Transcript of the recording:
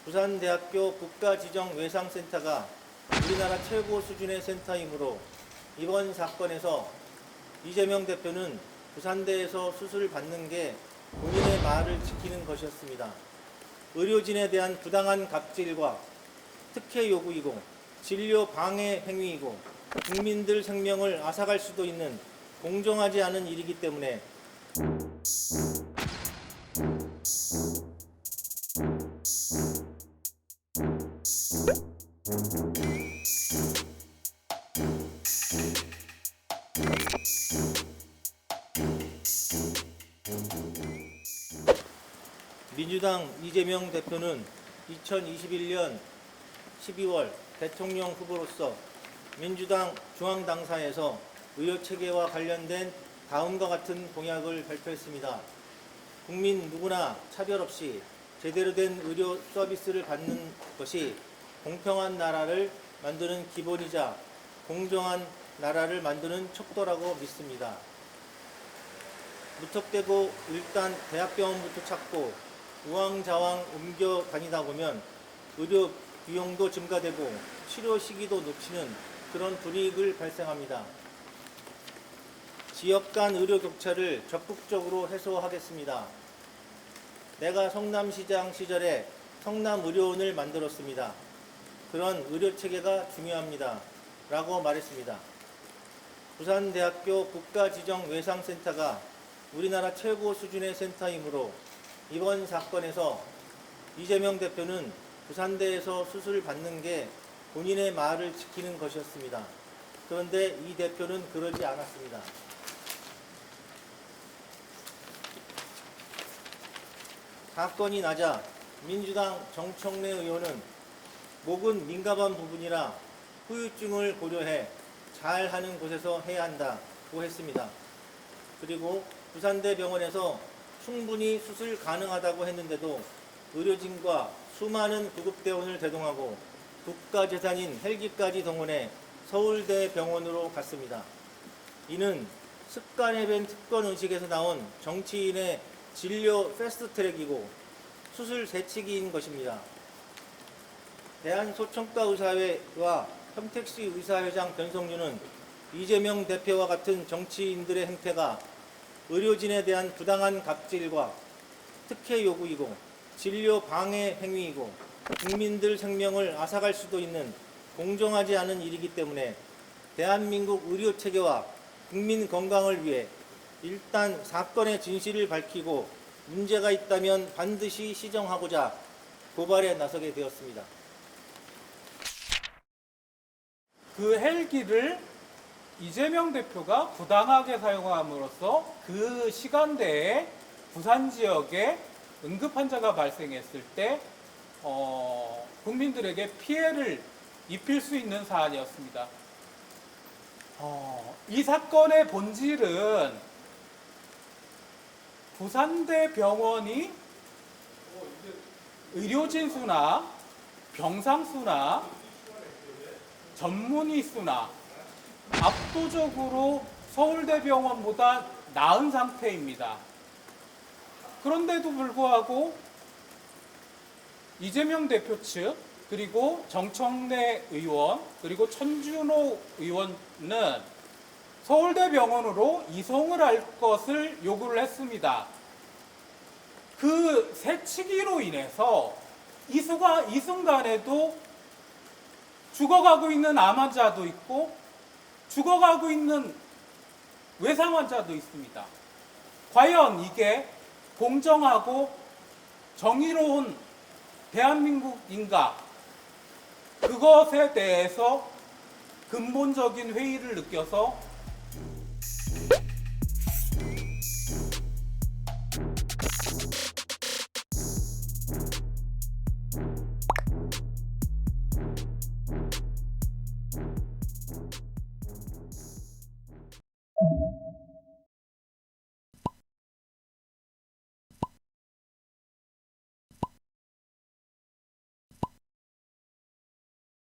부산대학교 국가지정외상센터가 우리나라 최고 수준의 센터이므로 이번 사건에서 이재명 대표는 부산대에서 수술을 받는 게 본인의 말을 지키는 것이었습니다. 의료진에 대한 부당한 갑질과 특혜 요구이고 진료 방해 행위이고 국민들 생명을 앗아갈 수도 있는 공정하지 않은 일이기 때문에 민주당 이재명 대표는 2021년 12월 대통령 후보로서 민주당 중앙당사에서 의료체계와 관련된 다음과 같은 공약을 발표했습니다. 국민 누구나 차별 없이 제대로 된 의료 서비스를 받는 것이 공평한 나라를 만드는 기본이자 공정한 나라를 만드는 척도라고 믿습니다. 무턱대고 일단 대학병원부터 찾고 우왕좌왕 옮겨 다니다 보면 의료 비용도 증가되고 치료 시기도 놓치는 그런 불이익을 발생합니다. 지역 간 의료 격차를 적극적으로 해소하겠습니다. 내가 성남시장 시절에 성남의료원을 만들었습니다. 그런 의료체계가 중요합니다. 라고 말했습니다. 부산대학교 국가지정외상센터가 우리나라 최고 수준의 센터이므로 이번 사건에서 이재명 대표는 부산대에서 수술을 받는 게 본인의 말을 지키는 것이었습니다. 그런데 이 대표는 그러지 않았습니다. 사건이 나자 민주당 정청래 의원은 목은 민감한 부분이라 후유증을 고려해 잘하는 곳에서 해야 한다고 했습니다. 그리고 부산대 병원에서 충분히 수술 가능하다고 했는데도 의료진과 수많은 구급대원을 대동하고 국가재산인 헬기까지 동원해 서울대 병원으로 갔습니다. 이는 습관에 밴 특권의식에서 나온 정치인의 진료 패스트트랙이고 수술 새치기인 것입니다. 대한소청과의사회와 평택시 의사회장 변성준은 이재명 대표와 같은 정치인들의 행태가 의료진에 대한 부당한 갑질과 특혜 요구이고 진료 방해 행위이고 국민들 생명을 앗아갈 수도 있는 공정하지 않은 일이기 때문에 대한민국 의료체계와 국민 건강을 위해 일단 사건의 진실을 밝히고 문제가 있다면 반드시 시정하고자 고발에 나서게 되었습니다. 그 헬기를 이재명 대표가 부당하게 사용함으로써 그 시간대에 부산 지역에 응급 환자가 발생했을 때 국민들에게 피해를 입힐 수 있는 사안이었습니다. 이 사건의 본질은 부산대 병원이 의료진 수나 병상 수나 전문의 수나 압도적으로 서울대병원보다 나은 상태입니다. 그런데도 불구하고 이재명 대표 측 그리고 정청래 의원 그리고 천준호 의원은 서울대병원으로 이송을 할 것을 요구를 했습니다. 그 새치기로 인해서 이 순간에도 죽어가고 있는 암 환자도 있고 죽어가고 있는 외상 환자도 있습니다. 과연 이게 공정하고 정의로운 대한민국인가? 그것에 대해서 근본적인 회의를 느껴서